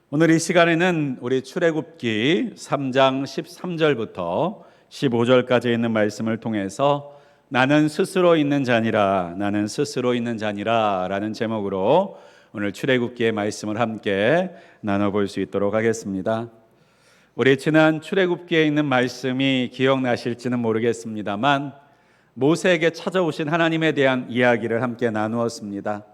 오늘 이 시간에는 우리 출애굽기 3장 13절부터 15절까지 있는 말씀을 통해서 나는 스스로 있는 자니라, 나는 스스로 있는 자니라 라는 제목으로 오늘 출애굽기의 말씀을 함께 나눠볼 수 있도록 하겠습니다. 우리 지난 출애굽기에 있는 말씀이 기억나실지는 모르겠습니다만 모세에게 찾아오신 하나님에 대한 이야기를 함께 나누었습니다.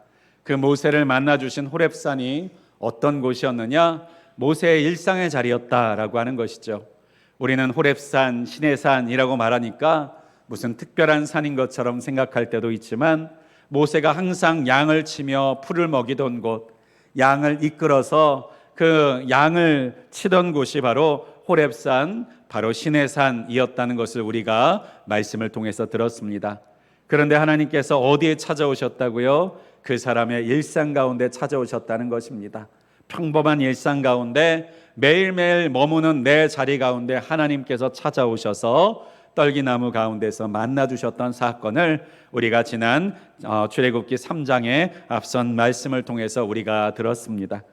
그 모세를 만나주신 호렙산이 어떤 곳이었느냐? 모세의 일상의 자리였다라고 하는 것이죠. 우리는 호렙산, 시내산이라고 말하니까 무슨 특별한 산인 것처럼 생각할 때도 있지만 모세가 항상 양을 치며 풀을 먹이던 곳, 양을 이끌어서 그 양을 치던 곳이 바로 호렙산, 바로 시내산이었다는 것을 우리가 말씀을 통해서 들었습니다. 그런데 하나님께서 어디에 찾아오셨다고요? 그 사람의 일상 가운데 찾아오셨다는 것입니다. 평범한 일상 가운데 매일매일 머무는 내 자리 가운데 하나님께서 찾아오셔서 떨기나무 가운데서 만나주셨던 사건을 우리가 지난 출애굽기 3장의 앞선 말씀을 통해서 우리가 들었습니다.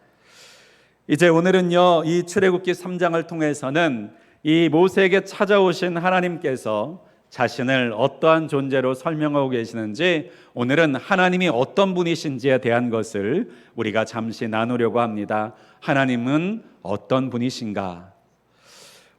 이제 오늘은요, 이 출애굽기 3장을 통해서는 이 모세에게 찾아오신 하나님께서 자신을 어떠한 존재로 설명하고 계시는지, 오늘은 하나님이 어떤 분이신지에 대한 것을 우리가 잠시 나누려고 합니다. 하나님은 어떤 분이신가?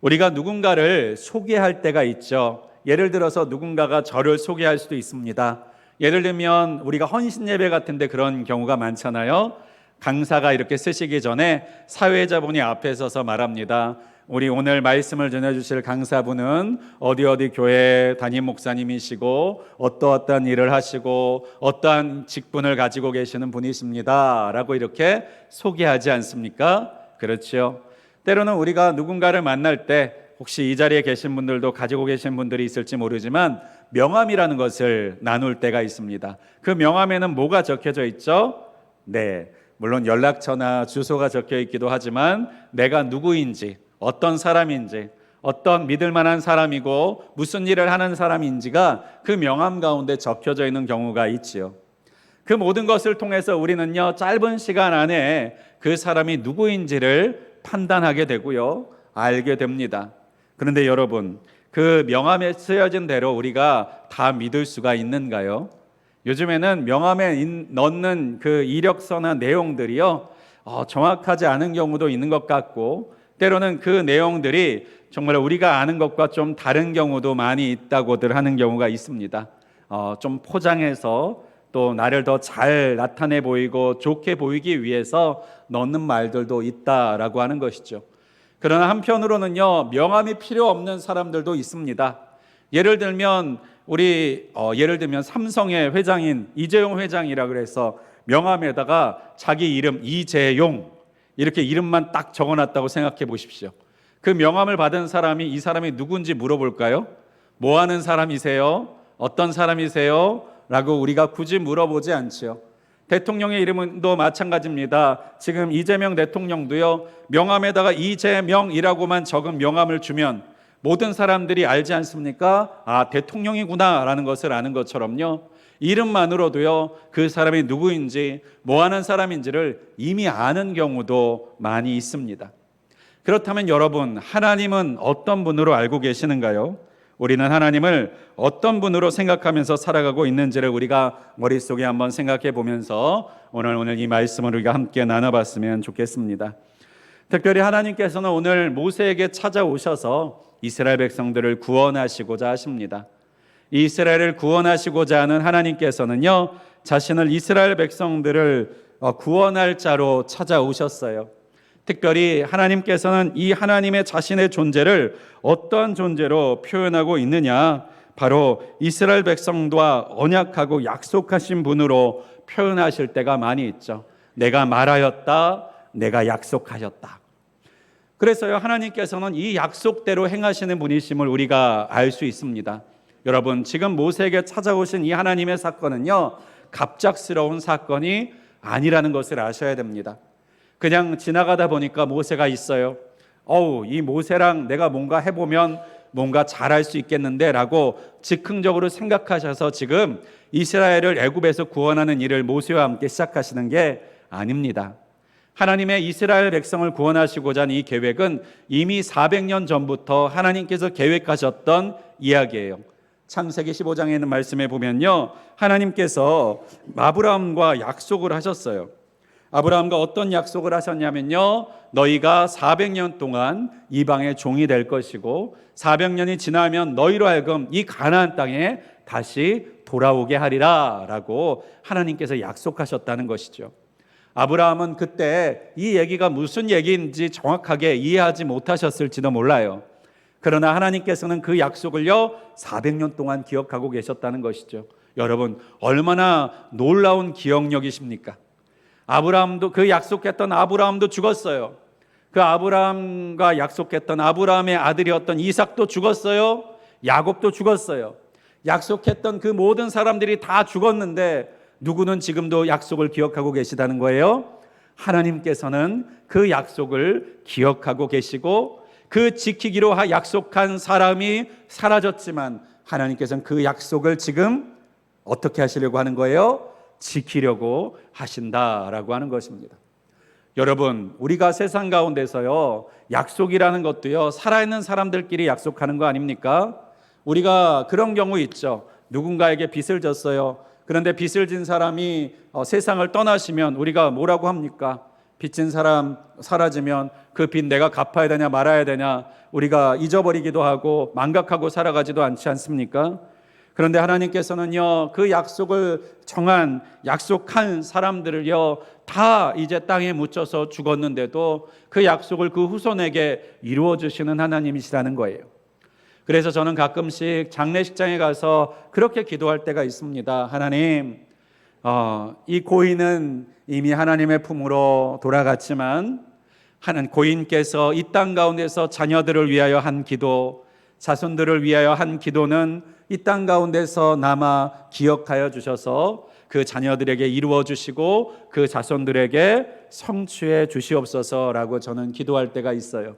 우리가 누군가를 소개할 때가 있죠. 예를 들어서 누군가가 저를 소개할 수도 있습니다. 예를 들면 우리가 헌신 예배 같은데 그런 경우가 많잖아요. 강사가 이렇게 쓰시기 전에 사회자분이 앞에 서서 말합니다. 우리 오늘 말씀을 전해주실 강사분은 어디 교회 담임 목사님이시고 어떠한 일을 하시고 어떠한 직분을 가지고 계시는 분이십니다 라고 이렇게 소개하지 않습니까? 그렇죠. 때로는 우리가 누군가를 만날 때 혹시 이 자리에 계신 분들도 가지고 계신 분들이 있을지 모르지만 명함이라는 것을 나눌 때가 있습니다. 그 명함에는 뭐가 적혀져 있죠? 네, 물론 연락처나 주소가 적혀 있기도 하지만 내가 누구인지, 어떤 사람인지, 어떤 믿을 만한 사람이고 무슨 일을 하는 사람인지가 그 명함 가운데 적혀져 있는 경우가 있지요. 그 모든 것을 통해서 우리는요, 짧은 시간 안에 그 사람이 누구인지를 판단하게 되고요, 알게 됩니다. 그런데 여러분, 그 명함에 쓰여진 대로 우리가 다 믿을 수가 있는가요? 요즘에는 명함에 넣는 그 이력서나 내용들이요, 정확하지 않은 경우도 있는 것 같고, 때로는 그 내용들이 정말 우리가 아는 것과 좀 다른 경우도 많이 있다고들 하는 경우가 있습니다. 좀 포장해서 또 나를 더 잘 나타내 보이고 좋게 보이기 위해서 넣는 말들도 있다라고 하는 것이죠. 그러나 한편으로는요, 명함이 필요 없는 사람들도 있습니다. 예를 들면 예를 들면 삼성의 회장인 이재용 회장이라 그래서 명함에다가 자기 이름 이재용 이렇게 이름만 딱 적어놨다고 생각해 보십시오. 그 명함을 받은 사람이 이 사람이 누군지 물어볼까요? 뭐 하는 사람이세요? 어떤 사람이세요? 라고 우리가 굳이 물어보지 않지요. 대통령의 이름도 마찬가지입니다. 지금 이재명 대통령도요, 명함에다가 이재명이라고만 적은 명함을 주면 모든 사람들이 알지 않습니까? 아, 대통령이구나 라는 것을 아는 것처럼요, 이름만으로도요, 그 사람이 누구인지 뭐 하는 사람인지를 이미 아는 경우도 많이 있습니다. 그렇다면 여러분, 하나님은 어떤 분으로 알고 계시는가요? 우리는 하나님을 어떤 분으로 생각하면서 살아가고 있는지를 우리가 머릿속에 한번 생각해 보면서 오늘 이 말씀을 우리가 함께 나눠봤으면 좋겠습니다. 특별히 하나님께서는 오늘 모세에게 찾아오셔서 이스라엘 백성들을 구원하시고자 하십니다. 이스라엘을 구원하시고자 하는 하나님께서는요, 자신을 이스라엘 백성들을 구원할 자로 찾아오셨어요. 특별히 하나님께서는 이 하나님의 자신의 존재를 어떠한 존재로 표현하고 있느냐, 바로 이스라엘 백성과 언약하고 약속하신 분으로 표현하실 때가 많이 있죠. 내가 말하였다, 내가 약속하셨다. 그래서요, 하나님께서는 이 약속대로 행하시는 분이심을 우리가 알 수 있습니다. 여러분, 지금 모세에게 찾아오신 이 하나님의 사건은요, 갑작스러운 사건이 아니라는 것을 아셔야 됩니다. 그냥 지나가다 보니까 모세가 있어요. 이 모세랑 내가 뭔가 해보면 뭔가 잘할 수 있겠는데 라고 즉흥적으로 생각하셔서 지금 이스라엘을 애굽에서 구원하는 일을 모세와 함께 시작하시는 게 아닙니다. 하나님의 이스라엘 백성을 구원하시고자 하는 이 계획은 이미 400년 전부터 하나님께서 계획하셨던 이야기예요. 창세기 15장에 있는 말씀에 보면요, 하나님께서 아브라함과 약속을 하셨어요. 아브라함과 어떤 약속을 하셨냐면요, 너희가 400년 동안 이방의 종이 될 것이고 400년이 지나면 너희로 하여금 이 가나안 땅에 다시 돌아오게 하리라 라고 하나님께서 약속하셨다는 것이죠. 아브라함은 그때 이 얘기가 무슨 얘기인지 정확하게 이해하지 못하셨을지도 몰라요. 그러나 하나님께서는 그 약속을요 400년 동안 기억하고 계셨다는 것이죠. 여러분, 얼마나 놀라운 기억력이십니까? 아브라함도, 그 약속했던 아브라함도 죽었어요. 그 아브라함과 약속했던 아브라함의 아들이었던 이삭도 죽었어요. 야곱도 죽었어요. 약속했던 그 모든 사람들이 다 죽었는데 누구는 지금도 약속을 기억하고 계시다는 거예요? 하나님께서는 그 약속을 기억하고 계시고 그 지키기로 약속한 사람이 사라졌지만 하나님께서는 그 약속을 지금 어떻게 하시려고 하는 거예요? 지키려고 하신다라고 하는 것입니다. 여러분, 우리가 세상 가운데서요 약속이라는 것도요 살아있는 사람들끼리 약속하는 거 아닙니까? 우리가 그런 경우 있죠. 누군가에게 빚을 졌어요. 그런데 빚을 진 사람이 세상을 떠나시면 우리가 뭐라고 합니까? 빚진 사람 사라지면 그 빚 내가 갚아야 되냐 말아야 되냐 우리가 잊어버리기도 하고 망각하고 살아가지도 않지 않습니까? 그런데 하나님께서는요 그 약속을 정한 약속한 사람들을요 다 이제 땅에 묻혀서 죽었는데도 그 약속을 그 후손에게 이루어 주시는 하나님이시라는 거예요. 그래서 저는 가끔씩 장례식장에 가서 그렇게 기도할 때가 있습니다. 하나님, 이 고인은 이미 하나님의 품으로 돌아갔지만 고인께서 이 땅 가운데서 자녀들을 위하여 한 기도, 자손들을 위하여 한 기도는 이 땅 가운데서 남아 기억하여 주셔서 그 자녀들에게 이루어 주시고 그 자손들에게 성취해 주시옵소서라고 저는 기도할 때가 있어요.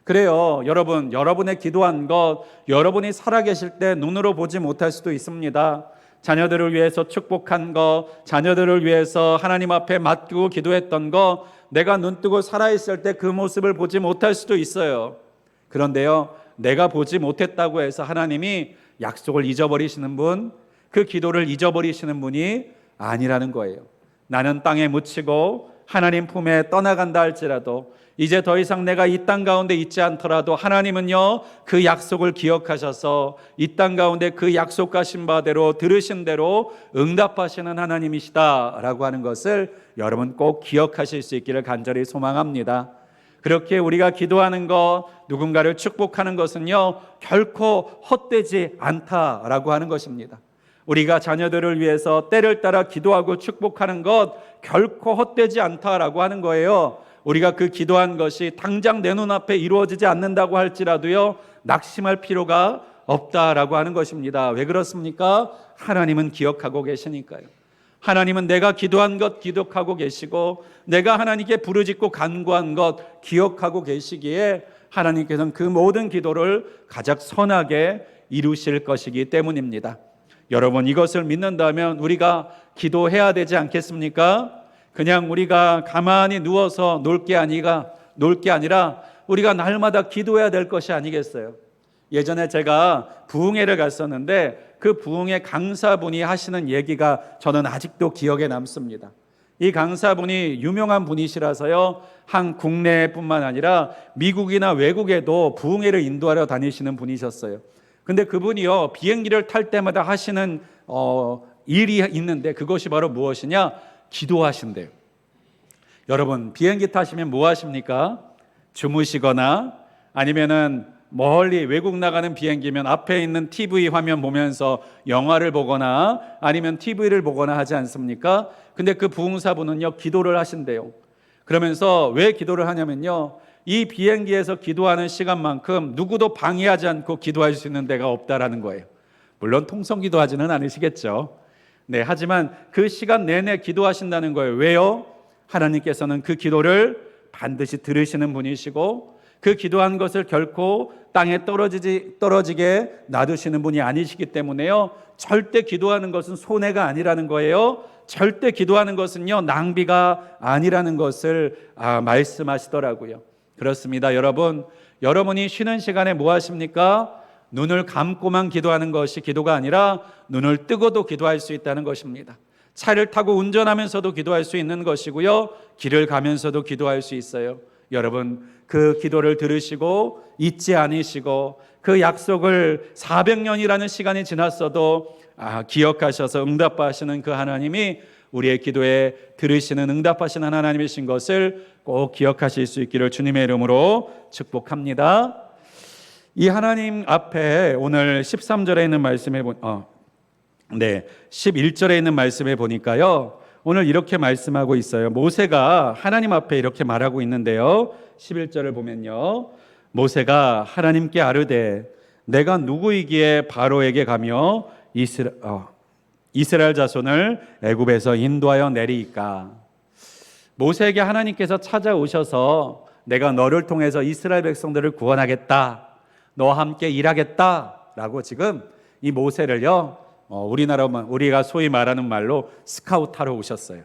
그래요. 여러분, 여러분의 기도한 것 여러분이 살아계실 때 눈으로 보지 못할 수도 있습니다. 자녀들을 위해서 축복한 것, 자녀들을 위해서 하나님 앞에 맡기고 기도했던 것, 내가 눈뜨고 살아있을 때 그 모습을 보지 못할 수도 있어요. 그런데요, 내가 보지 못했다고 해서 하나님이 약속을 잊어버리시는 분, 그 기도를 잊어버리시는 분이 아니라는 거예요. 나는 땅에 묻히고 하나님 품에 떠나간다 할지라도 이제 더 이상 내가 이 땅 가운데 있지 않더라도 하나님은요 그 약속을 기억하셔서 이 땅 가운데 그 약속하신 바대로 들으신 대로 응답하시는 하나님이시다라고 하는 것을 여러분 꼭 기억하실 수 있기를 간절히 소망합니다. 그렇게 우리가 기도하는 것, 누군가를 축복하는 것은요 결코 헛되지 않다라고 하는 것입니다. 우리가 자녀들을 위해서 때를 따라 기도하고 축복하는 것 결코 헛되지 않다라고 하는 거예요. 우리가 그 기도한 것이 당장 내 눈앞에 이루어지지 않는다고 할지라도요 낙심할 필요가 없다라고 하는 것입니다. 왜 그렇습니까? 하나님은 기억하고 계시니까요. 하나님은 내가 기도한 것 기억하고 계시고 내가 하나님께 부르짖고 간구한 것 기억하고 계시기에 하나님께서는 그 모든 기도를 가장 선하게 이루실 것이기 때문입니다. 여러분, 이것을 믿는다면 우리가 기도해야 되지 않겠습니까? 그냥 우리가 가만히 누워서 놀 게 아니라 우리가 날마다 기도해야 될 것이 아니겠어요? 예전에 제가 부흥회를 갔었는데 그 부흥회 강사분이 하시는 얘기가 저는 아직도 기억에 남습니다. 이 강사분이 유명한 분이시라서요 한 국내뿐만 아니라 미국이나 외국에도 부흥회를 인도하러 다니시는 분이셨어요. 근데 그분이요 비행기를 탈 때마다 하시는 일이 있는데 그것이 바로 무엇이냐? 기도하신대요. 여러분, 비행기 타시면 뭐 하십니까? 주무시거나 아니면은 멀리 외국 나가는 비행기면 앞에 있는 TV 화면 보면서 영화를 보거나 아니면 TV를 보거나 하지 않습니까? 근데 그 부흥사분은요 기도를 하신대요. 그러면서 왜 기도를 하냐면요 이 비행기에서 기도하는 시간만큼 누구도 방해하지 않고 기도할 수 있는 데가 없다라는 거예요. 물론 통성 기도하지는 않으시겠죠. 네, 하지만 그 시간 내내 기도하신다는 거예요. 왜요? 하나님께서는 그 기도를 반드시 들으시는 분이시고 그 기도한 것을 결코 땅에 떨어지게 놔두시는 분이 아니시기 때문에요, 절대 기도하는 것은 손해가 아니라는 거예요. 절대 기도하는 것은요, 낭비가 아니라는 것을 말씀하시더라고요. 그렇습니다. 여러분이 쉬는 시간에 뭐 하십니까? 눈을 감고만 기도하는 것이 기도가 아니라 눈을 뜨고도 기도할 수 있다는 것입니다. 차를 타고 운전하면서도 기도할 수 있는 것이고요, 길을 가면서도 기도할 수 있어요. 여러분, 그 기도를 들으시고 잊지 않으시고 그 약속을 400년이라는 시간이 지났어도 기억하셔서 응답하시는 그 하나님이 우리의 기도에 들으시는 응답하시는 하나님이신 것을 꼭 기억하실 수 있기를 주님의 이름으로 축복합니다. 이 하나님 앞에 오늘 13절에 있는 말씀에 11절에 있는 말씀에 보니까요, 오늘 이렇게 말씀하고 있어요. 모세가 하나님 앞에 이렇게 말하고 있는데요, 11절을 보면요, 모세가 하나님께 아뢰되 내가 누구이기에 바로에게 가며 이스라엘 자손을 애굽에서 인도하여 내리이까. 모세에게 하나님께서 찾아오셔서 내가 너를 통해서 이스라엘 백성들을 구원하겠다, 너와 함께 일하겠다라고 지금 이 모세를요, 우리가 소위 말하는 말로 스카우트하러 오셨어요.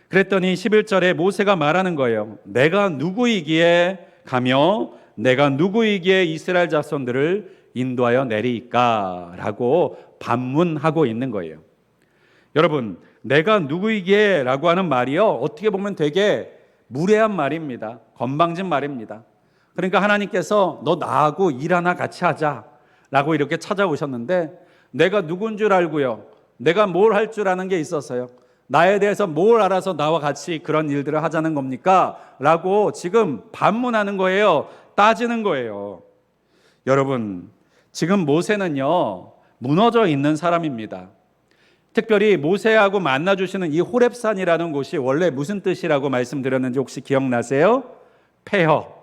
그랬더니 11절에 모세가 말하는 거예요. 내가 누구이기에 가며 내가 누구이기에 이스라엘 자손들을 인도하여 내리이까 라고 반문하고 있는 거예요. 여러분, 내가 누구이기에 라고 하는 말이요, 어떻게 보면 되게 무례한 말입니다. 건방진 말입니다. 그러니까 하나님께서 너 나하고 일 하나 같이 하자 라고 이렇게 찾아오셨는데, 내가 누군 줄 알고요, 내가 뭘 할 줄 아는 게 있어서요, 나에 대해서 뭘 알아서 나와 같이 그런 일들을 하자는 겁니까? 라고 지금 반문하는 거예요. 따지는 거예요. 여러분, 지금 모세는요, 무너져 있는 사람입니다. 특별히 모세하고 만나주시는 이 호렙산이라는 곳이 원래 무슨 뜻이라고 말씀드렸는지 혹시 기억나세요? 폐허,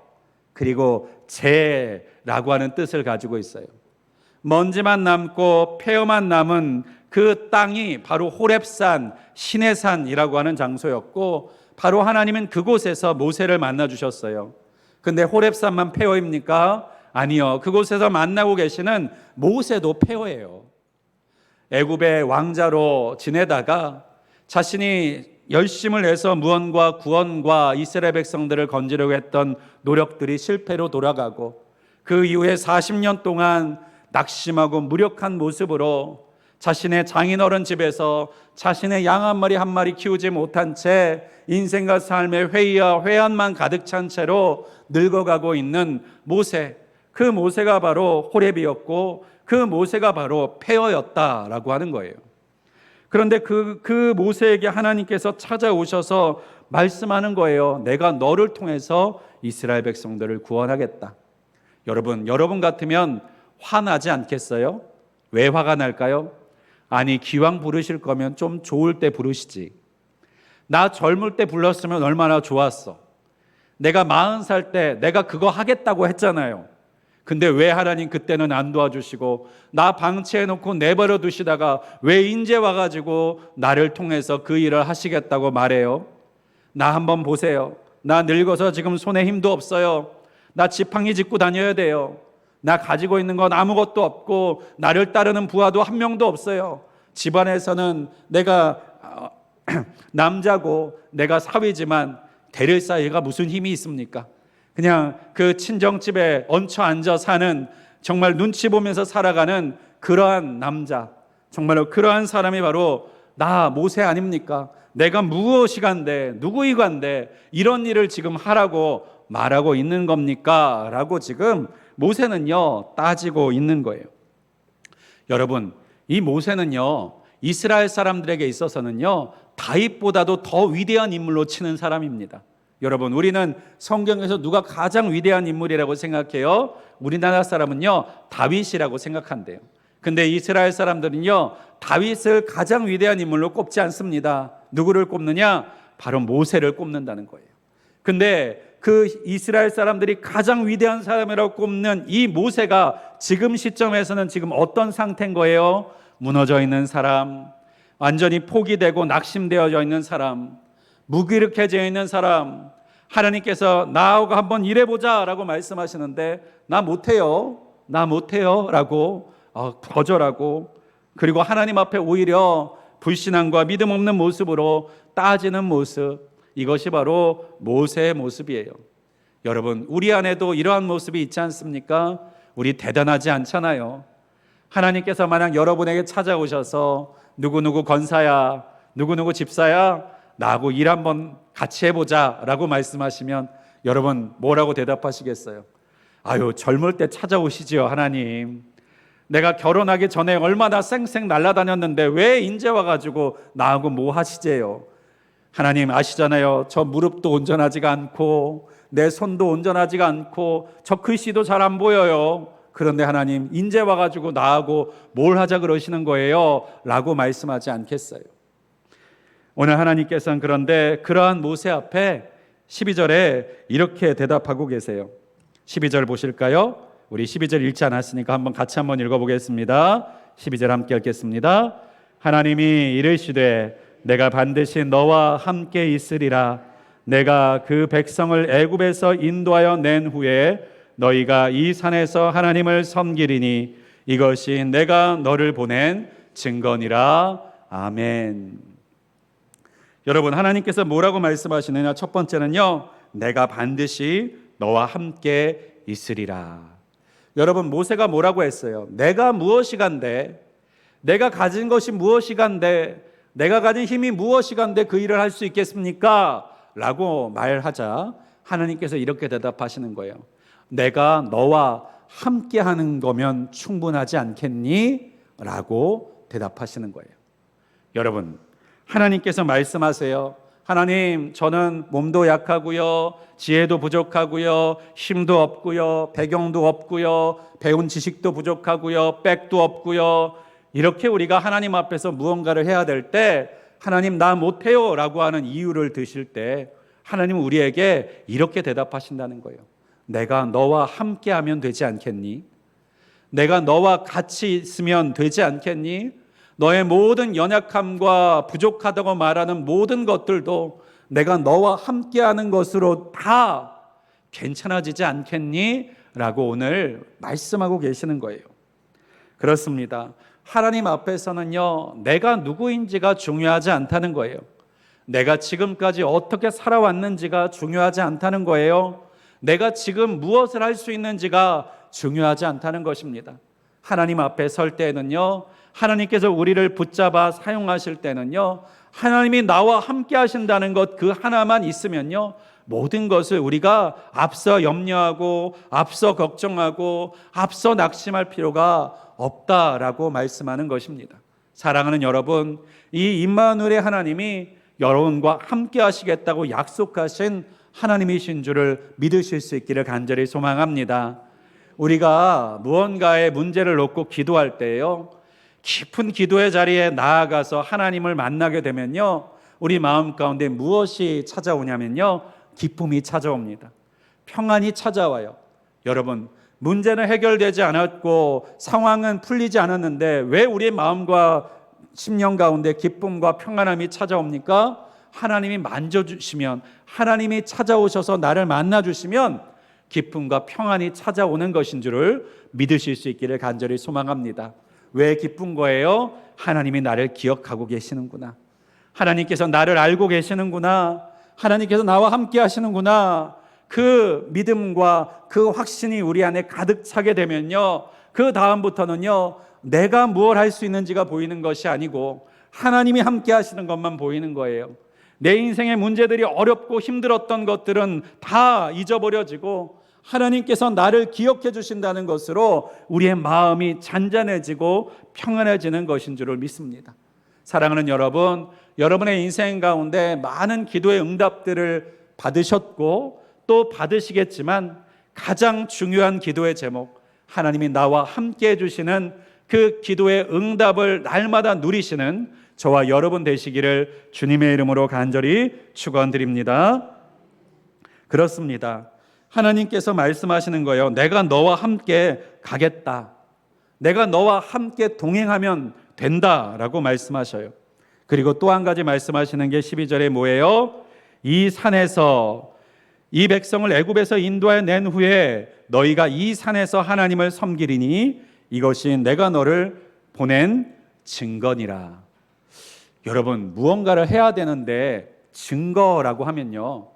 그리고 재라고 하는 뜻을 가지고 있어요. 먼지만 남고 폐허만 남은 그 땅이 바로 호렙산, 신의 산이라고 하는 장소였고, 바로 하나님은 그곳에서 모세를 만나 주셨어요. 근데 호렙산만 폐허입니까? 아니요. 그곳에서 만나고 계시는 모세도 폐허예요. 애굽의 왕자로 지내다가 자신이 열심을 해서 무언과 구원과 이스라엘 백성들을 건지려고 했던 노력들이 실패로 돌아가고, 그 이후에 40년 동안 낙심하고 무력한 모습으로 자신의 장인어른 집에서 자신의 양 한 마리 한 마리 키우지 못한 채 인생과 삶의 회의와 회한만 가득 찬 채로 늙어가고 있는 모세, 그 모세가 바로 호렙이었고 그 모세가 바로 폐허였다라고 하는 거예요. 그런데 그 모세에게 하나님께서 찾아오셔서 말씀하는 거예요. 내가 너를 통해서 이스라엘 백성들을 구원하겠다. 여러분 같으면 화나지 않겠어요? 왜 화가 날까요? 아니, 기왕 부르실 거면 좀 좋을 때 부르시지. 나 젊을 때 불렀으면 얼마나 좋았어. 내가 40살 때 내가 그거 하겠다고 했잖아요. 근데 왜 하나님 그때는 안 도와주시고 나 방치해놓고 내버려 두시다가 왜 이제 와가지고 나를 통해서 그 일을 하시겠다고 말해요? 나 한번 보세요. 나 늙어서 지금 손에 힘도 없어요. 나 지팡이 짚고 다녀야 돼요. 나 가지고 있는 건 아무것도 없고 나를 따르는 부하도 한 명도 없어요. 집안에서는 내가 남자고 내가 사위지만 데릴 사이가 무슨 힘이 있습니까? 그냥 그 친정집에 얹혀 앉아 사는, 정말 눈치 보면서 살아가는 그러한 남자, 정말로 그러한 사람이 바로 나 모세 아닙니까? 내가 무엇이 간데 누구이 간데 이런 일을 지금 하라고 말하고 있는 겁니까? 라고 지금 모세는요 따지고 있는 거예요. 여러분, 이 모세는요 이스라엘 사람들에게 있어서는요 다윗보다도 더 위대한 인물로 치는 사람입니다. 여러분, 우리는 성경에서 누가 가장 위대한 인물이라고 생각해요? 우리나라 사람은요 다윗이라고 생각한대요. 근데 이스라엘 사람들은요 다윗을 가장 위대한 인물로 꼽지 않습니다. 누구를 꼽느냐? 바로 모세를 꼽는다는 거예요. 근데 그 이스라엘 사람들이 가장 위대한 사람이라고 꼽는 이 모세가 지금 시점에서는 지금 어떤 상태인 거예요? 무너져 있는 사람, 완전히 포기되고 낙심되어져 있는 사람, 무기력해져 있는 사람, 하나님께서 나하고 한번 일해보자 라고 말씀하시는데 나 못해요 라고 거절하고, 그리고 하나님 앞에 오히려 불신앙과 믿음 없는 모습으로 따지는 모습, 이것이 바로 모세의 모습이에요. 여러분, 우리 안에도 이러한 모습이 있지 않습니까? 우리 대단하지 않잖아요. 하나님께서 만약 여러분에게 찾아오셔서 누구누구 권사야, 누구누구 집사야, 나하고 일 한번 같이 해보자 라고 말씀하시면 여러분 뭐라고 대답하시겠어요? 아유, 젊을 때 찾아오시지요 하나님. 내가 결혼하기 전에 얼마나 쌩쌩 날아다녔는데 왜 이제 와가지고 나하고 뭐 하시재요? 하나님 아시잖아요. 저 무릎도 온전하지가 않고 내 손도 온전하지가 않고 저 글씨도 잘 안 보여요. 그런데 하나님 인제 와가지고 나하고 뭘 하자 그러시는 거예요? 라고 말씀하지 않겠어요? 오늘 하나님께서는 그런데 그러한 모세 앞에 12절에 이렇게 대답하고 계세요. 12절 보실까요? 우리 12절 읽지 않았으니까 같이 한번 읽어보겠습니다. 12절 함께 읽겠습니다. 하나님이 이르시되 내가 반드시 너와 함께 있으리라. 내가 그 백성을 애굽에서 인도하여 낸 후에 너희가 이 산에서 하나님을 섬기리니 이것이 내가 너를 보낸 증거니라. 아멘. 여러분, 하나님께서 뭐라고 말씀하시느냐? 첫 번째는요, 내가 반드시 너와 함께 있으리라. 여러분, 모세가 뭐라고 했어요? 내가 무엇이간데, 내가 가진 것이 무엇이간데, 내가 가진 힘이 무엇이간데 그 일을 할 수 있겠습니까? 라고 말하자 하나님께서 이렇게 대답하시는 거예요. 내가 너와 함께 하는 거면 충분하지 않겠니? 라고 대답하시는 거예요. 여러분, 하나님께서 말씀하세요. 하나님, 저는 몸도 약하고요, 지혜도 부족하고요, 힘도 없고요, 배경도 없고요, 배운 지식도 부족하고요, 백도 없고요. 이렇게 우리가 하나님 앞에서 무언가를 해야 될 때 하나님 나 못해요 라고 하는 이유를 드실 때 하나님은 우리에게 이렇게 대답하신다는 거예요. 내가 너와 함께 하면 되지 않겠니? 내가 너와 같이 있으면 되지 않겠니? 너의 모든 연약함과 부족하다고 말하는 모든 것들도 내가 너와 함께하는 것으로 다 괜찮아지지 않겠니? 라고 오늘 말씀하고 계시는 거예요. 그렇습니다. 하나님 앞에서는요, 내가 누구인지가 중요하지 않다는 거예요. 내가 지금까지 어떻게 살아왔는지가 중요하지 않다는 거예요. 내가 지금 무엇을 할 수 있는지가 중요하지 않다는 것입니다. 하나님 앞에 설 때는요, 하나님께서 우리를 붙잡아 사용하실 때는요, 하나님이 나와 함께 하신다는 것 그 하나만 있으면요, 모든 것을 우리가 앞서 염려하고 앞서 걱정하고 앞서 낙심할 필요가 없다라고 말씀하는 것입니다. 사랑하는 여러분, 이 임마누엘의 하나님이 여러분과 함께 하시겠다고 약속하신 하나님이신 줄을 믿으실 수 있기를 간절히 소망합니다. 우리가 무언가의 문제를 놓고 기도할 때요, 깊은 기도의 자리에 나아가서 하나님을 만나게 되면요, 우리 마음 가운데 무엇이 찾아오냐면요, 기쁨이 찾아옵니다. 평안이 찾아와요. 여러분, 문제는 해결되지 않았고 상황은 풀리지 않았는데 왜 우리의 마음과 심령 가운데 기쁨과 평안함이 찾아옵니까? 하나님이 만져주시면, 하나님이 찾아오셔서 나를 만나주시면 기쁨과 평안이 찾아오는 것인 줄을 믿으실 수 있기를 간절히 소망합니다. 왜 기쁜 거예요? 하나님이 나를 기억하고 계시는구나. 하나님께서 나를 알고 계시는구나. 하나님께서 나와 함께 하시는구나. 그 믿음과 그 확신이 우리 안에 가득 차게 되면요, 그 다음부터는요, 내가 무엇을 할 수 있는지가 보이는 것이 아니고 하나님이 함께 하시는 것만 보이는 거예요. 내 인생의 문제들이 어렵고 힘들었던 것들은 다 잊어버려지고 하나님께서 나를 기억해 주신다는 것으로 우리의 마음이 잔잔해지고 평안해지는 것인 줄을 믿습니다. 사랑하는 여러분, 여러분의 인생 가운데 많은 기도의 응답들을 받으셨고 또 받으시겠지만 가장 중요한 기도의 제목, 하나님이 나와 함께 해주시는 그 기도의 응답을 날마다 누리시는 저와 여러분 되시기를 주님의 이름으로 간절히 축원드립니다. 그렇습니다. 하나님께서 말씀하시는 거예요. 내가 너와 함께 가겠다. 내가 너와 함께 동행하면 된다라고 말씀하셔요. 그리고 또 한 가지 말씀하시는 게 12절에 뭐예요? 이 산에서 이 백성을 애굽에서 인도하여 낸 후에 너희가 이 산에서 하나님을 섬기리니 이것이 내가 너를 보낸 증거니라. 여러분, 무언가를 해야 되는데 증거라고 하면요,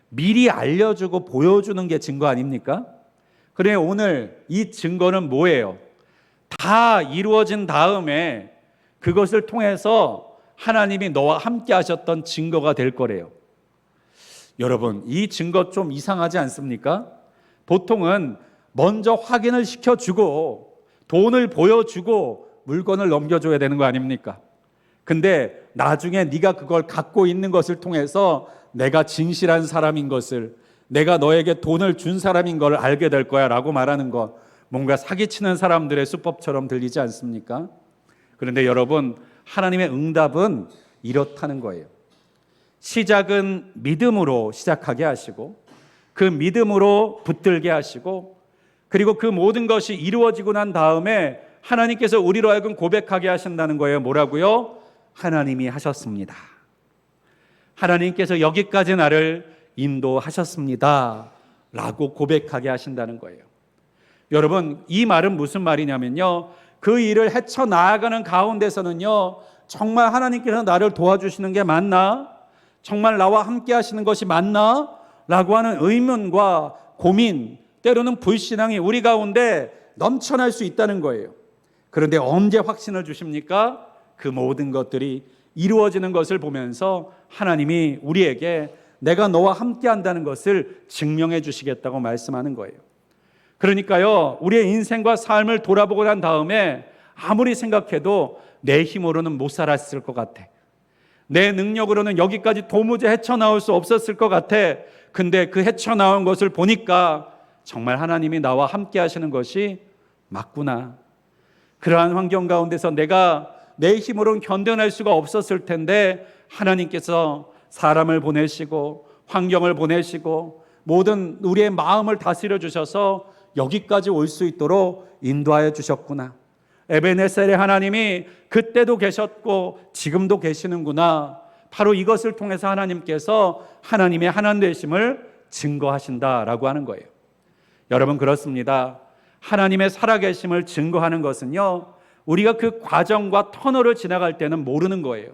미리 알려주고 보여주는 게 증거 아닙니까? 그래, 오늘 이 증거는 뭐예요? 다 이루어진 다음에 그것을 통해서 하나님이 너와 함께 하셨던 증거가 될 거래요. 여러분, 이 증거 좀 이상하지 않습니까? 보통은 먼저 확인을 시켜주고 돈을 보여주고 물건을 넘겨줘야 되는 거 아닙니까? 근데 나중에 네가 그걸 갖고 있는 것을 통해서 내가 진실한 사람인 것을, 내가 너에게 돈을 준 사람인 걸 알게 될 거야 라고 말하는 것, 뭔가 사기치는 사람들의 수법처럼 들리지 않습니까? 그런데 여러분, 하나님의 응답은 이렇다는 거예요. 시작은 믿음으로 시작하게 하시고 그 믿음으로 붙들게 하시고, 그리고 그 모든 것이 이루어지고 난 다음에 하나님께서 우리로 하여금 고백하게 하신다는 거예요. 뭐라고요? 하나님이 하셨습니다. 하나님께서 여기까지 나를 인도하셨습니다 라고 고백하게 하신다는 거예요. 여러분, 이 말은 무슨 말이냐면요, 그 일을 헤쳐나가는 가운데서는요, 정말 하나님께서 나를 도와주시는 게 맞나? 정말 나와 함께 하시는 것이 맞나? 라고 하는 의문과 고민, 때로는 불신앙이 우리 가운데 넘쳐날 수 있다는 거예요. 그런데 언제 확신을 주십니까? 그 모든 것들이 이루어지는 것을 보면서 하나님이 우리에게 내가 너와 함께 한다는 것을 증명해 주시겠다고 말씀하는 거예요. 그러니까요, 우리의 인생과 삶을 돌아보고 난 다음에 아무리 생각해도 내 힘으로는 못 살았을 것 같아. 내 능력으로는 여기까지 도무지 헤쳐나올 수 없었을 것 같아. 근데 그 헤쳐나온 것을 보니까 정말 하나님이 나와 함께 하시는 것이 맞구나. 그러한 환경 가운데서 내가 내 힘으로는 견뎌낼 수가 없었을 텐데 하나님께서 사람을 보내시고 환경을 보내시고 모든 우리의 마음을 다스려 주셔서 여기까지 올 수 있도록 인도하여 주셨구나. 에베네셀의 하나님이 그때도 계셨고 지금도 계시는구나. 바로 이것을 통해서 하나님께서 하나님의 하나님 되심을 증거하신다라고 하는 거예요. 여러분, 그렇습니다. 하나님의 살아계심을 증거하는 것은요, 우리가 그 과정과 터널을 지나갈 때는 모르는 거예요.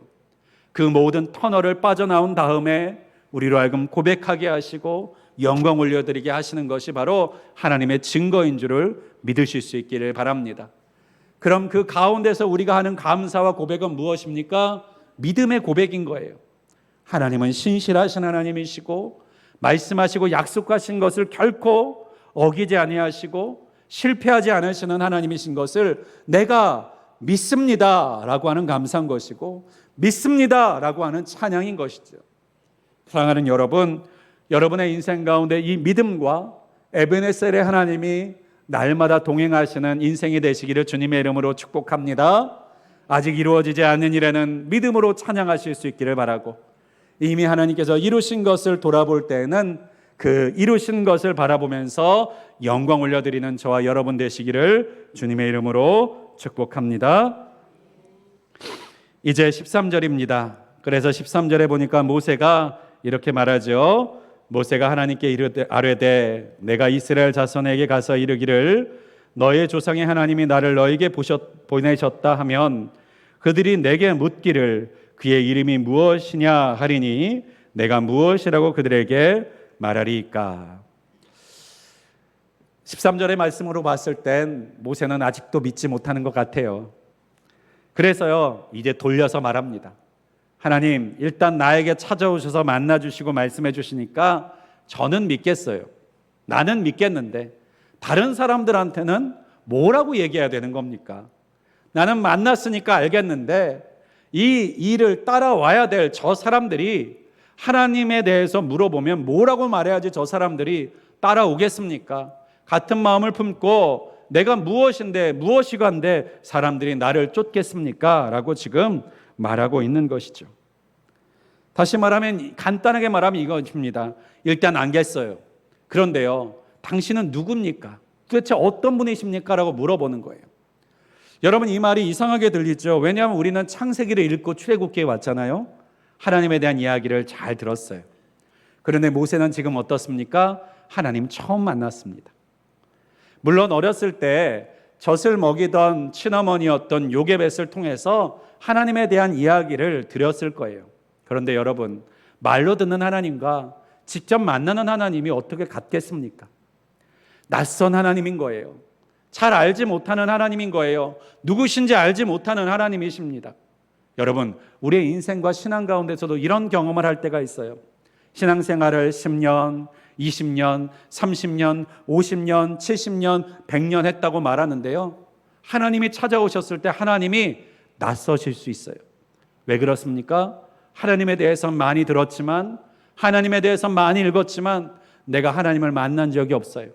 그 모든 터널을 빠져나온 다음에 우리로 하여금 고백하게 하시고 영광 올려드리게 하시는 것이 바로 하나님의 증거인 줄을 믿으실 수 있기를 바랍니다. 그럼 그 가운데서 우리가 하는 감사와 고백은 무엇입니까? 믿음의 고백인 거예요. 하나님은 신실하신 하나님이시고 말씀하시고 약속하신 것을 결코 어기지 아니하시고 실패하지 않으시는 하나님이신 것을 내가 믿습니다 라고 하는 감사한 것이고 믿습니다 라고 하는 찬양인 것이죠. 사랑하는 여러분, 여러분의 인생 가운데 이 믿음과 에베네셀의 하나님이 날마다 동행하시는 인생이 되시기를 주님의 이름으로 축복합니다. 아직 이루어지지 않는 일에는 믿음으로 찬양하실 수 있기를 바라고, 이미 하나님께서 이루신 것을 돌아볼 때에는 그 이루신 것을 바라보면서 영광 올려드리는 저와 여러분 되시기를 주님의 이름으로 축복합니다. 이제 13절입니다. 그래서 13절에 보니까 모세가 이렇게 말하죠. 모세가 하나님께 아뢰되 내가 이스라엘 자손에게 가서 이르기를 너의 조상의 하나님이 나를 너에게 보내셨다 하면 그들이 내게 묻기를 그의 이름이 무엇이냐 하리니 내가 무엇이라고 그들에게 말하리이까. 13절의 말씀으로 봤을 땐 모세는 아직도 믿지 못하는 것 같아요. 그래서요, 이제 돌려서 말합니다. 하나님, 일단 나에게 찾아오셔서 만나주시고 말씀해 주시니까 저는 믿겠어요. 나는 믿겠는데 다른 사람들한테는 뭐라고 얘기해야 되는 겁니까? 나는 만났으니까 알겠는데 이 일을 따라와야 될 저 사람들이 하나님에 대해서 물어보면 뭐라고 말해야지 저 사람들이 따라오겠습니까? 같은 마음을 품고 내가 무엇인데 무엇이간데 사람들이 나를 쫓겠습니까? 라고 지금 말하고 있는 것이죠. 다시 말하면, 간단하게 말하면 이것입니다. 일단 안겠어요. 그런데요, 당신은 누굽니까? 도대체 어떤 분이십니까? 라고 물어보는 거예요. 여러분, 이 말이 이상하게 들리죠. 왜냐하면 우리는 창세기를 읽고 출애굽기에 왔잖아요. 하나님에 대한 이야기를 잘 들었어요. 그런데 모세는 지금 어떻습니까? 하나님 처음 만났습니다. 물론 어렸을 때 젖을 먹이던 친어머니였던 요게벳을 통해서 하나님에 대한 이야기를 들었을 거예요. 그런데 여러분, 말로 듣는 하나님과 직접 만나는 하나님이 어떻게 같겠습니까? 낯선 하나님인 거예요. 잘 알지 못하는 하나님인 거예요. 누구신지 알지 못하는 하나님이십니다. 여러분, 우리의 인생과 신앙 가운데서도 이런 경험을 할 때가 있어요. 신앙생활을 10년, 20년, 30년, 50년, 70년, 100년 했다고 말하는데요, 하나님이 찾아오셨을 때 하나님이 낯서실 수 있어요. 왜 그렇습니까? 하나님에 대해서 많이 들었지만, 하나님에 대해서 많이 읽었지만 내가 하나님을 만난 적이 없어요.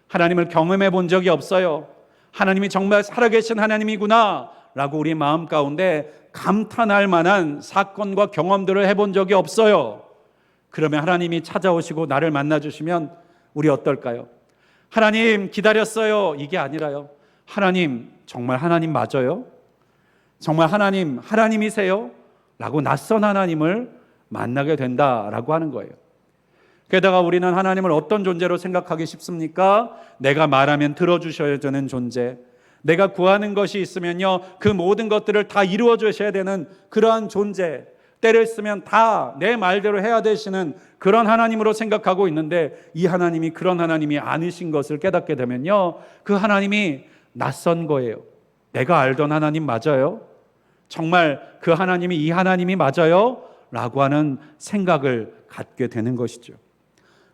하나님을 경험해 본 적이 없어요. 하나님이 정말 살아계신 하나님이구나 라고 우리 마음 가운데 감탄할 만한 사건과 경험들을 해본 적이 없어요. 그러면 하나님이 찾아오시고 나를 만나주시면 우리 어떨까요? 하나님 기다렸어요, 이게 아니라요, 하나님 정말 하나님 맞아요? 정말 하나님 하나님이세요? 라고 낯선 하나님을 만나게 된다라고 하는 거예요. 게다가 우리는 하나님을 어떤 존재로 생각하기 쉽습니까? 내가 말하면 들어주셔야 되는 존재, 내가 구하는 것이 있으면요 그 모든 것들을 다 이루어 주셔야 되는 그러한 존재, 때를 쓰면 다 내 말대로 해야 되시는 그런 하나님으로 생각하고 있는데, 이 하나님이 그런 하나님이 아니신 것을 깨닫게 되면요 그 하나님이 낯선 거예요. 내가 알던 하나님 맞아요? 정말 그 하나님이 이 하나님이 맞아요? 라고 하는 생각을 갖게 되는 것이죠.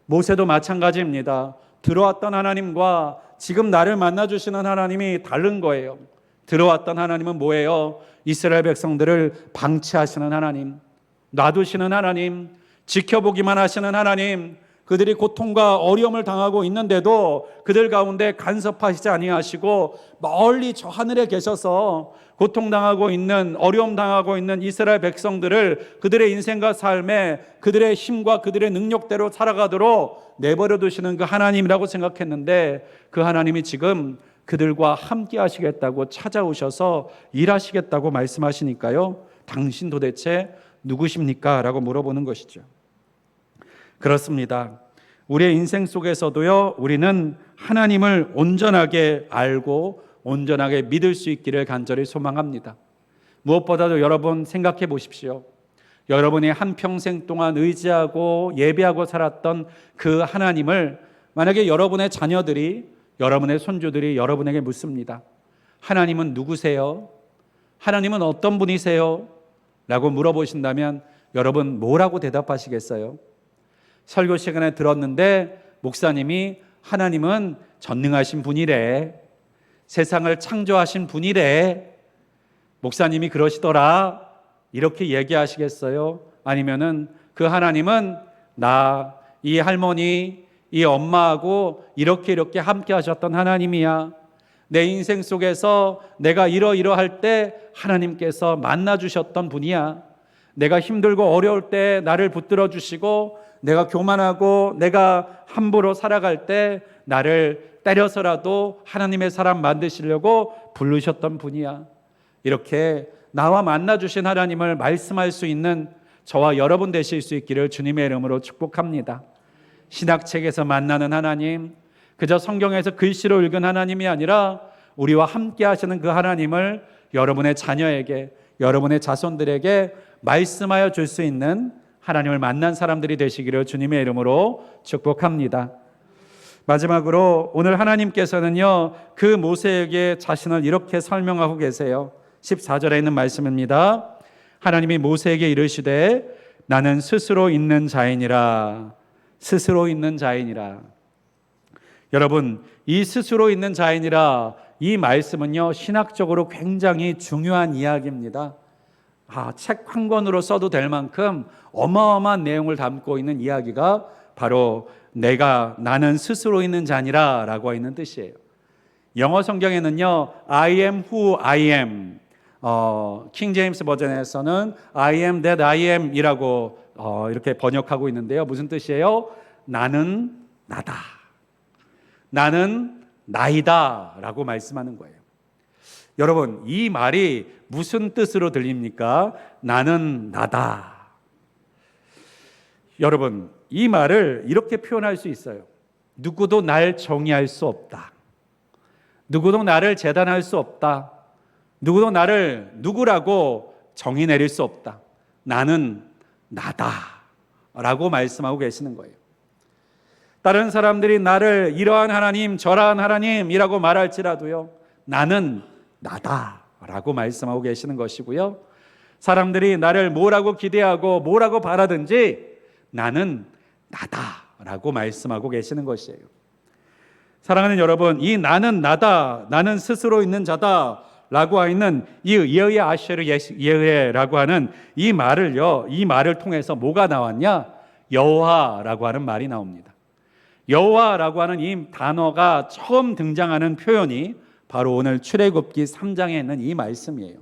모세도 마찬가지입니다. 들어왔던 하나님과 지금 나를 만나주시는 하나님이 다른 거예요. 들어왔던 하나님은 뭐예요? 이스라엘 백성들을 방치하시는 하나님, 놔두시는 하나님, 지켜보기만 하시는 하나님, 그들이 고통과 어려움을 당하고 있는데도 그들 가운데 간섭하시지 아니하시고 멀리 저 하늘에 계셔서 고통당하고 있는, 어려움 당하고 있는 이스라엘 백성들을 그들의 인생과 삶에 그들의 힘과 그들의 능력대로 살아가도록 내버려 두시는 그 하나님이라고 생각했는데, 그 하나님이 지금 그들과 함께 하시겠다고 찾아오셔서 일하시겠다고 말씀하시니까요, 당신 도대체 누구십니까? 라고 물어보는 것이죠. 그렇습니다. 우리의 인생 속에서도요, 우리는 하나님을 온전하게 알고 온전하게 믿을 수 있기를 간절히 소망합니다. 무엇보다도 여러분 생각해 보십시오. 여러분이 한평생 동안 의지하고 예배하고 살았던 그 하나님을 만약에 여러분의 자녀들이, 여러분의 손주들이 여러분에게 묻습니다. 하나님은 누구세요? 하나님은 어떤 분이세요? 라고 물어보신다면 여러분 뭐라고 대답하시겠어요? 설교 시간에 들었는데 목사님이 하나님은 전능하신 분이래, 세상을 창조하신 분이래, 목사님이 그러시더라, 이렇게 얘기하시겠어요? 아니면은 그 하나님은 나, 이 할머니, 이 엄마하고 이렇게 함께 하셨던 하나님이야, 내 인생 속에서 내가 이러이러할 때 하나님께서 만나주셨던 분이야, 내가 힘들고 어려울 때 나를 붙들어 주시고, 내가 교만하고 내가 함부로 살아갈 때 나를 때려서라도 하나님의 사람 만드시려고 부르셨던 분이야. 이렇게 나와 만나주신 하나님을 말씀할 수 있는 저와 여러분 되실 수 있기를 주님의 이름으로 축복합니다. 신학책에서 만나는 하나님, 그저 성경에서 글씨로 읽은 하나님이 아니라 우리와 함께 하시는 그 하나님을 여러분의 자녀에게, 여러분의 자손들에게 말씀하여 줄 수 있는 하나님을 만난 사람들이 되시기를 주님의 이름으로 축복합니다. 마지막으로 오늘 하나님께서는요, 그 모세에게 자신을 이렇게 설명하고 계세요. 14절에 있는 말씀입니다. 하나님이 모세에게 이르시되 나는 스스로 있는 자이니라. 스스로 있는 자이니라. 여러분, 이 스스로 있는 자이니라, 이 말씀은요 신학적으로 굉장히 중요한 이야기입니다. 책 한 권으로 써도 될 만큼 어마어마한 내용을 담고 있는 이야기가 바로 나는 스스로 있는 자니라 라고 있는 뜻이에요. 영어 성경에는요 I am who I am, 킹 제임스 버전에서는 I am that I am 이라고 이렇게 번역하고 있는데요, 무슨 뜻이에요? 나는 나다, 나는 나이다 라고 말씀하는 거예요. 여러분, 이 말이 무슨 뜻으로 들립니까? 나는 나다. 여러분, 이 말을 이렇게 표현할 수 있어요. 누구도 날 정의할 수 없다. 누구도 나를 재단할 수 없다. 누구도 나를 누구라고 정의 내릴 수 없다. 나는 나다 라고 말씀하고 계시는 거예요. 다른 사람들이 나를 이러한 하나님 저러한 하나님이라고 말할지라도요, 나는 나다 라고 말씀하고 계시는 것이고요, 사람들이 나를 뭐라고 기대하고 뭐라고 바라든지 나는 나다 라고 말씀하고 계시는 것이에요. 사랑하는 여러분, 이 나는 나다, 나는 스스로 있는 자다 라고 하는 이 예의 아쉐르 예의라고 하는 이 말을 통해서 뭐가 나왔냐? 여호와라고 하는 말이 나옵니다. 여호와라고 하는 이 단어가 처음 등장하는 표현이 바로 오늘 출애굽기 3장에 있는 이 말씀이에요.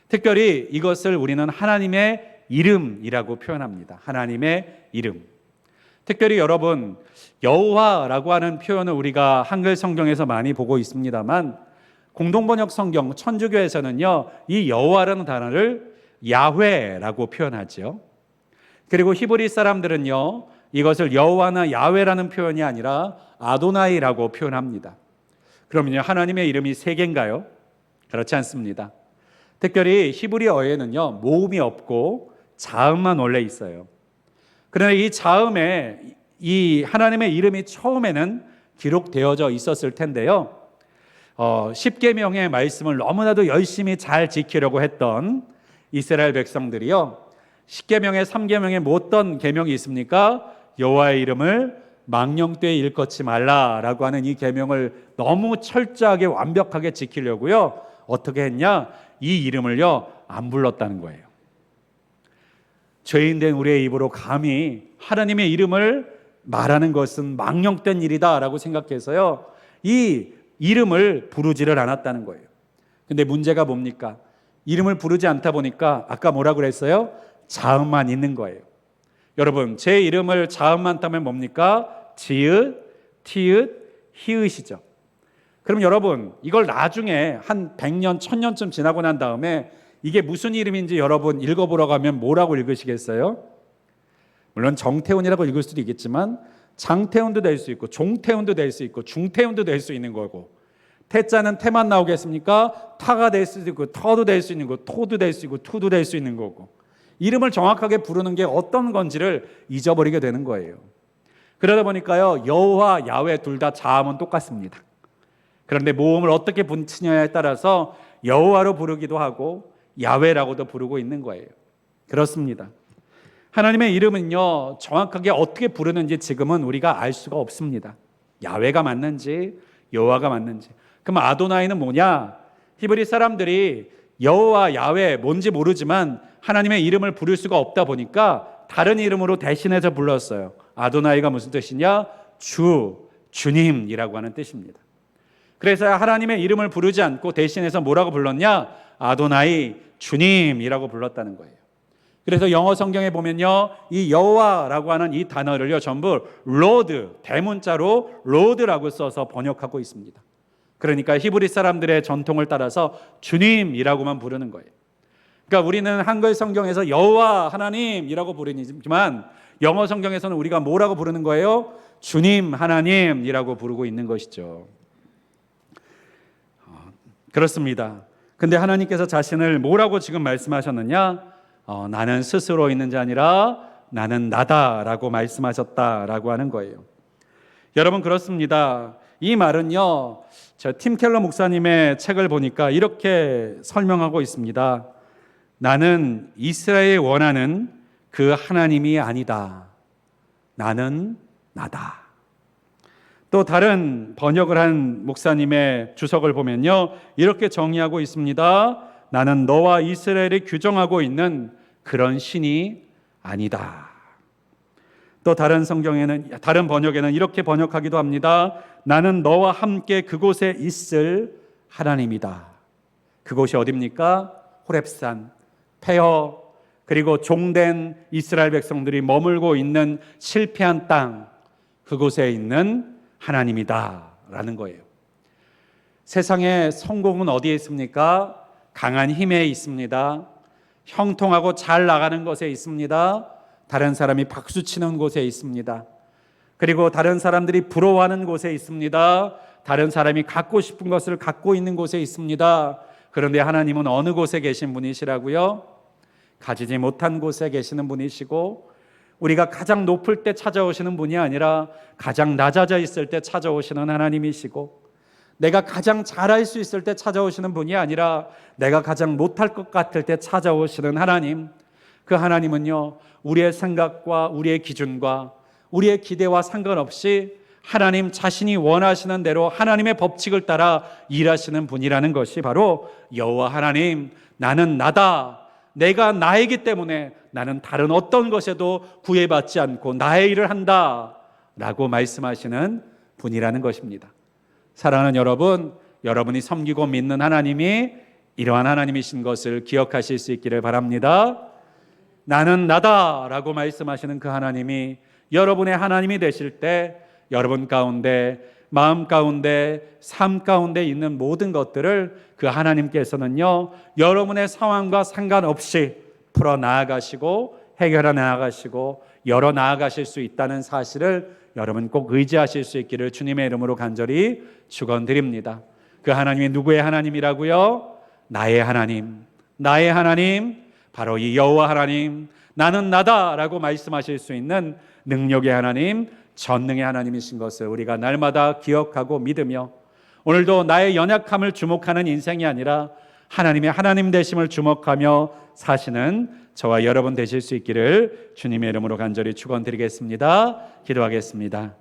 특별히 이것을 우리는 하나님의 이름이라고 표현합니다. 하나님의 이름. 특별히 여러분, 여호와라고 하는 표현을 우리가 한글 성경에서 많이 보고 있습니다만, 공동번역 성경 천주교에서는요, 이 여호와라는 단어를 야훼라고 표현하죠. 그리고 히브리 사람들은요, 이것을 여호와나 야훼라는 표현이 아니라 아도나이라고 표현합니다. 그러면요, 하나님의 이름이 세 개인가요? 그렇지 않습니다. 특별히 히브리어에는요, 모음이 없고 자음만 원래 있어요. 그러나 이 자음에 이 하나님의 이름이 처음에는 기록되어져 있었을 텐데요, 십계명의 말씀을 너무나도 열심히 잘 지키려고 했던 이스라엘 백성들이요, 십계명의 3계명에 뭐 어떤 계명이 있습니까? 여호와의 이름을 망령되이 일컫지 말라라고 하는 이 계명을 너무 철저하게 완벽하게 지키려고요, 어떻게 했냐? 이 이름을요, 안 불렀다는 거예요. 죄인된 우리의 입으로 감히 하나님의 이름을 말하는 것은 망령된 일이다 라고 생각해서요, 이 이름을 부르지를 않았다는 거예요. 근데 문제가 뭡니까? 이름을 부르지 않다 보니까 아까 뭐라고 그랬어요? 자음만 있는 거예요. 여러분, 제 이름을 자음만 따면 뭡니까? 지읒, 티읒, 히읗이죠. 그럼 여러분, 이걸 나중에 한 100년, 1000년쯤 지나고 난 다음에 이게 무슨 이름인지 여러분 읽어보러 가면 뭐라고 읽으시겠어요? 물론 정태훈이라고 읽을 수도 있겠지만 장태훈도 될 수 있고 종태훈도 될 수 있고 중태훈도 될 수 있는 거고, 태자는 태만 나오겠습니까? 타가 될 수도 있고 터도 될 수 있는 거고 토도 될 수 있고 투도 될 수 있는 거고, 이름을 정확하게 부르는 게 어떤 건지를 잊어버리게 되는 거예요. 그러다 보니까요, 여호와 야훼 둘 다 자음은 똑같습니다. 그런데 모음을 어떻게 붙이냐에 따라서 여호와로 부르기도 하고 야훼라고도 부르고 있는 거예요. 그렇습니다. 하나님의 이름은요, 정확하게 어떻게 부르는지 지금은 우리가 알 수가 없습니다. 야훼가 맞는지 여호와가 맞는지. 그럼 아도나이는 뭐냐? 히브리 사람들이 여호와 야훼 뭔지 모르지만 하나님의 이름을 부를 수가 없다 보니까 다른 이름으로 대신해서 불렀어요. 아도나이가 무슨 뜻이냐? 주님이라고 하는 뜻입니다. 그래서 하나님의 이름을 부르지 않고 대신해서 뭐라고 불렀냐? 아도나이, 주님이라고 불렀다는 거예요. 그래서 영어 성경에 보면요, 이 여호와라고 하는 이 단어를요, 전부 로드, 대문자로 로드라고 써서 번역하고 있습니다. 그러니까 히브리 사람들의 전통을 따라서 주님이라고만 부르는 거예요. 그러니까 우리는 한글 성경에서 여호와 하나님이라고 부르지만 영어 성경에서는 우리가 뭐라고 부르는 거예요? 주님 하나님이라고 부르고 있는 것이죠. 그렇습니다. 근데 하나님께서 자신을 뭐라고 지금 말씀하셨느냐? 나는 스스로 있는 자 아니라 나는 나다라고 말씀하셨다라고 하는 거예요. 여러분, 그렇습니다. 이 말은요, 저 팀 켈러 목사님의 책을 보니까 이렇게 설명하고 있습니다. 나는 이스라엘이 원하는 그 하나님이 아니다. 나는 나다. 또 다른 번역을 한 목사님의 주석을 보면요, 이렇게 정의하고 있습니다. 나는 너와 이스라엘이 규정하고 있는 그런 신이 아니다. 또 다른 번역에는 이렇게 번역하기도 합니다. 나는 너와 함께 그곳에 있을 하나님이다. 그곳이 어디입니까? 호렙산, 폐허, 그리고 종된 이스라엘 백성들이 머물고 있는 실패한 땅, 그곳에 있는 하나님이다 라는 거예요. 세상의 성공은 어디에 있습니까? 강한 힘에 있습니다. 형통하고 잘 나가는 것에 있습니다. 다른 사람이 박수치는 곳에 있습니다. 그리고 다른 사람들이 부러워하는 곳에 있습니다. 다른 사람이 갖고 싶은 것을 갖고 있는 곳에 있습니다. 그런데 하나님은 어느 곳에 계신 분이시라고요? 가지지 못한 곳에 계시는 분이시고, 우리가 가장 높을 때 찾아오시는 분이 아니라 가장 낮아져 있을 때 찾아오시는 하나님이시고, 내가 가장 잘할 수 있을 때 찾아오시는 분이 아니라 내가 가장 못할 것 같을 때 찾아오시는 하나님, 그 하나님은요, 우리의 생각과 우리의 기준과 우리의 기대와 상관없이 하나님 자신이 원하시는 대로 하나님의 법칙을 따라 일하시는 분이라는 것이 바로 여호와 하나님, 나는 나다, 내가 나이기 때문에 나는 다른 어떤 것에도 구애받지 않고 나의 일을 한다 라고 말씀하시는 분이라는 것입니다. 사랑하는 여러분, 여러분이 섬기고 믿는 하나님이 이러한 하나님이신 것을 기억하실 수 있기를 바랍니다. 나는 나다 라고 말씀하시는 그 하나님이 여러분의 하나님이 되실 때 여러분 가운데, 마음 가운데, 삶 가운데 있는 모든 것들을 그 하나님께서는요, 여러분의 상황과 상관없이 풀어 나아가시고 해결해 나아가시고 열어 나아가실 수 있다는 사실을 여러분 꼭 의지하실 수 있기를 주님의 이름으로 간절히 축원드립니다. 그 하나님이 누구의 하나님이라고요? 나의 하나님, 나의 하나님, 바로 이 여호와 하나님, 나는 나다라고 말씀하실 수 있는 능력의 하나님, 전능의 하나님이신 것을 우리가 날마다 기억하고 믿으며, 오늘도 나의 연약함을 주목하는 인생이 아니라 하나님의 하나님 되심을 주목하며 사시는 저와 여러분 되실 수 있기를 주님의 이름으로 간절히 축원드리겠습니다. 기도하겠습니다.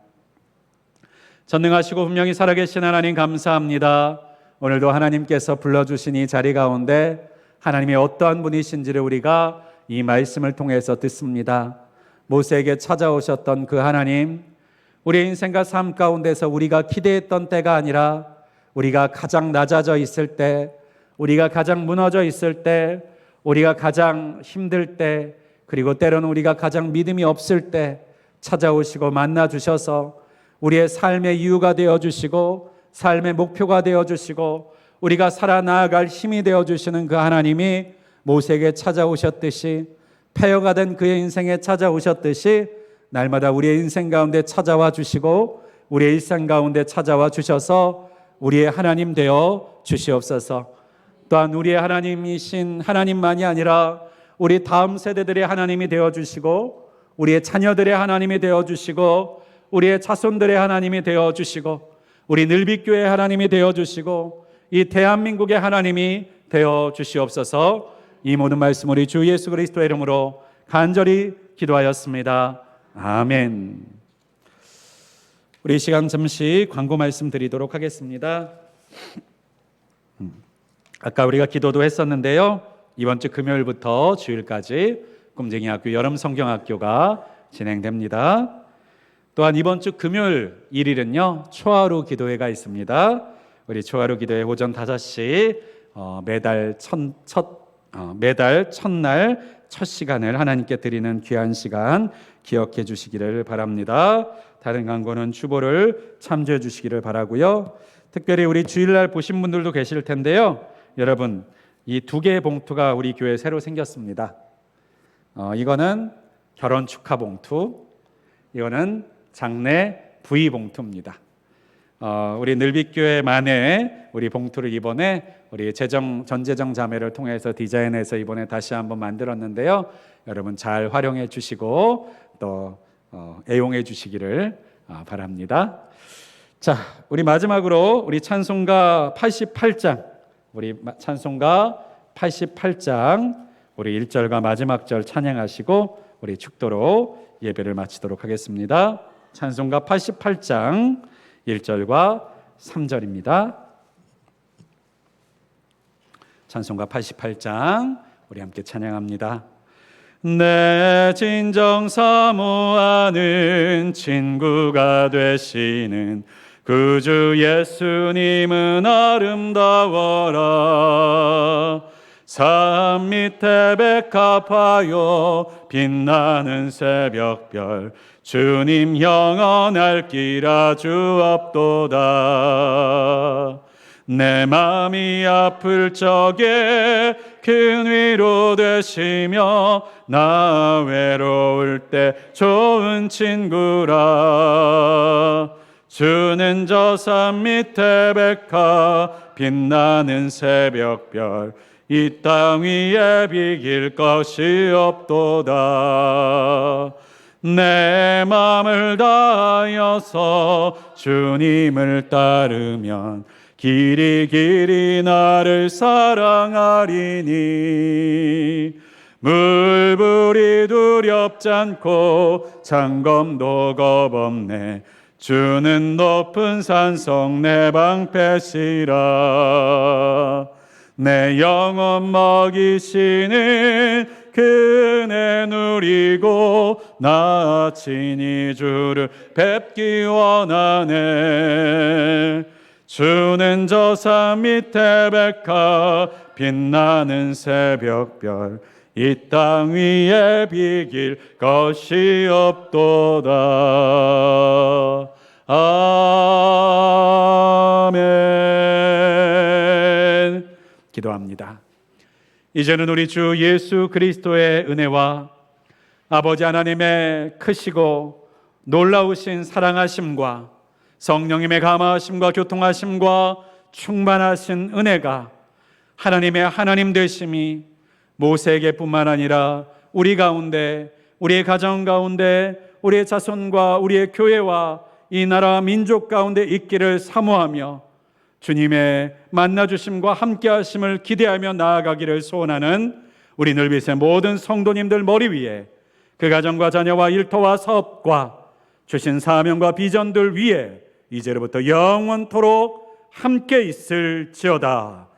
전능하시고 분명히 살아계신 하나님, 감사합니다. 오늘도 하나님께서 불러주신 이 자리 가운데 하나님이 어떠한 분이신지를 우리가 이 말씀을 통해서 듣습니다. 모세에게 찾아오셨던 그 하나님, 우리의 인생과 삶 가운데서 우리가 기대했던 때가 아니라 우리가 가장 낮아져 있을 때, 우리가 가장 무너져 있을 때, 우리가 가장 힘들 때, 그리고 때로는 우리가 가장 믿음이 없을 때 찾아오시고 만나주셔서 우리의 삶의 이유가 되어주시고 삶의 목표가 되어주시고 우리가 살아나아갈 힘이 되어주시는 그 하나님이 모세에게 찾아오셨듯이, 폐허가 된 그의 인생에 찾아오셨듯이 날마다 우리의 인생 가운데 찾아와 주시고 우리의 일상 가운데 찾아와 주셔서 우리의 하나님 되어 주시옵소서. 또한 우리의 하나님이신 하나님만이 아니라 우리 다음 세대들의 하나님이 되어 주시고 우리의 자녀들의 하나님이 되어 주시고 우리의 자손들의 하나님이 되어 주시고 우리 늘빛교회의 하나님이 되어 주시고 이 대한민국의 하나님이 되어 주시옵소서. 이 모든 말씀 우리 주 예수 그리스도의 이름으로 간절히 기도하였습니다. 아멘. 우리 시간 잠시 광고 말씀 드리도록 하겠습니다. 아까 우리가 기도도 했었는데요, 이번 주 금요일부터 주일까지 꿈쟁이학교 여름성경학교가 진행됩니다. 또한 이번 주 금요일 1일은요 초하루 기도회가 있습니다. 우리 초하루 기도회 오전 5시 매달 첫날 첫 시간을 하나님께 드리는 귀한 시간 기억해 주시기를 바랍니다. 다른 광고는 주보를 참조해 주시기를 바라고요. 특별히 우리 주일날 보신 분들도 계실 텐데요, 여러분 이 2개의 봉투가 우리 교회에 새로 생겼습니다. 이거는 결혼 축하 봉투, 이거는 장례 부의 봉투입니다. 우리 늘빛교회만의 우리 봉투를 이번에 우리 전재정 자매를 통해서 디자인해서 이번에 다시 한번 만들었는데요, 여러분 잘 활용해 주시고 또 애용해 주시기를 바랍니다. 자, 우리 마지막으로 우리 찬송가 88장, 우리 찬송가 88장 우리 1절과 마지막 절 찬양하시고 우리 축도로 예배를 마치도록 하겠습니다. 찬송가 88장 1절과 3절입니다. 찬송가 88장 우리 함께 찬양합니다. 내 진정 사모하는 친구가 되시는 구주 예수님은 아름다워라. 산 밑에 백합하여 빛나는 새벽별 주님 영원할 기라 주옵도다. 내 맘이 아플 적에 큰 위로 되시며 나 외로울 때 좋은 친구라. 주는 저 산 밑에 백화 빛나는 새벽별 이 땅 위에 비길 것이 없도다. 내 맘을 다하여서 주님을 따르면 길이 길이 나를 사랑하리니 물불이 두렵지 않고 창검도 겁없네. 주는 높은 산성 내 방패시라. 내 영혼 먹이시는 그 은혜 누리고 나 친히 주를 뵙기 원하네. 주는 저 산 밑에 백화 빛나는 새벽별 이 땅 위에 비길 것이 없도다. 아멘. 기도합니다. 이제는 우리 주 예수 그리스도의 은혜와 아버지 하나님의 크시고 놀라우신 사랑하심과 성령님의 감화하심과 교통하심과 충만하신 은혜가 하나님의 하나님 되심이 모세에게뿐만 아니라 우리 가운데, 우리의 가정 가운데, 우리의 자손과 우리의 교회와 이 나라 민족 가운데 있기를 사모하며 주님의 만나주심과 함께하심을 기대하며 나아가기를 소원하는 우리 늘빛의 모든 성도님들 머리 위에 그 가정과 자녀와 일터와 사업과 주신 사명과 비전들 위에 이제로부터 영원토록 함께 있을지어다.